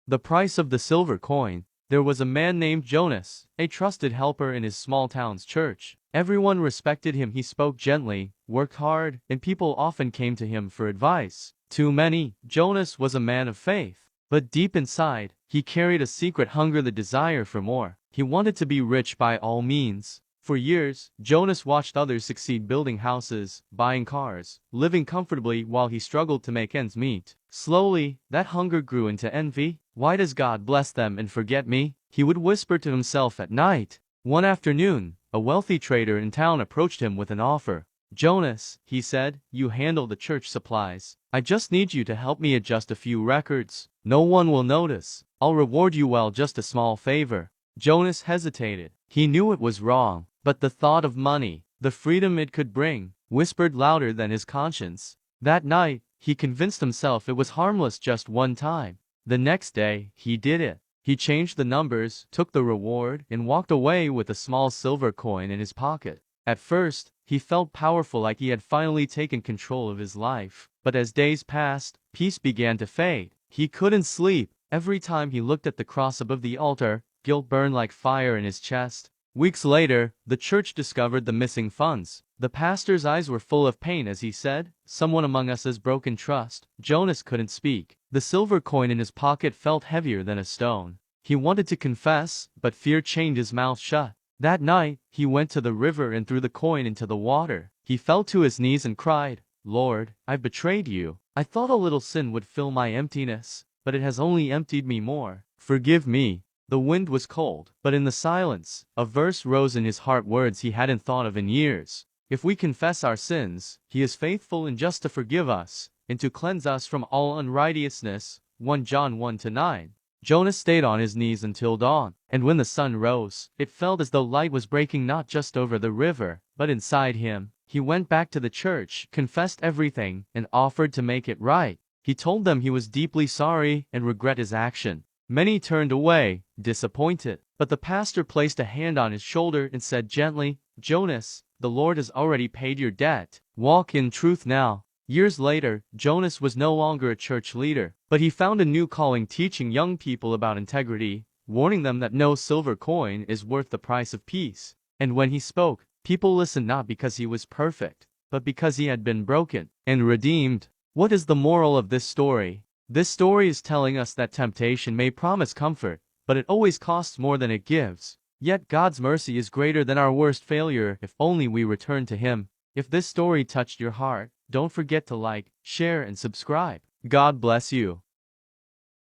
The price of the silver coin. There was a man named Jonas, a trusted helper in his small town's church. Everyone respected him. He spoke gently, worked hard, and people often came to him for advice. To many, Jonas was a man of faith. But deep inside, he carried a secret hunger, the desire for more. He wanted to be rich by all means. For years, Jonas watched others succeed, building houses, buying cars, living comfortably while he struggled to make ends meet. Slowly, that hunger grew into envy. Why does God bless them and forget me? He would whisper to himself at night. One afternoon, a wealthy trader in town approached him with an offer. "Jonas," he said, "you handle the church supplies. I just need you to help me adjust a few records. No one will notice. I'll reward you well, just a small favor." Jonas hesitated. He knew it was wrong, but the thought of money, the freedom it could bring, whispered louder than his conscience. That night, he convinced himself it was harmless, just one time. The next day, he did it. He changed the numbers, took the reward, and walked away with a small silver coin in his pocket. At first, he felt powerful, like he had finally taken control of his life. But as days passed, peace began to fade. He couldn't sleep. Every time he looked at the cross above the altar, guilt burned like fire in his chest. Weeks later, the church discovered the missing funds. The pastor's eyes were full of pain as he said, "Someone among us has broken trust." Jonas couldn't speak. The silver coin in his pocket felt heavier than a stone. He wanted to confess, but fear chained his mouth shut. That night, he went to the river and threw the coin into the water. He fell to his knees and cried, "Lord, I've betrayed you. I thought a little sin would fill my emptiness, but it has only emptied me more. Forgive me." The wind was cold, but in the silence, a verse rose in his heart, words he hadn't thought of in years. "If we confess our sins, he is faithful and just to forgive us, and to cleanse us from all unrighteousness." 1 John 1-9. Jonas stayed on his knees until dawn, and when the sun rose, it felt as though light was breaking not just over the river, but inside him. He went back to the church, confessed everything, and offered to make it right. He told them he was deeply sorry and regret his action. Many turned away, disappointed, but the pastor placed a hand on his shoulder and said gently, "Jonas, the Lord has already paid your debt. Walk in truth now." Years later, Jonas was no longer a church leader, but he found a new calling, teaching young people about integrity, warning them that no silver coin is worth the price of peace. And when he spoke, people listened, not because he was perfect, but because he had been broken and redeemed. What is the moral of this story? This story is telling us that temptation may promise comfort, but it always costs more than it gives. Yet God's mercy is greater than our worst failure if only we return to Him. If this story touched your heart, don't forget to like, share, and subscribe. God bless you.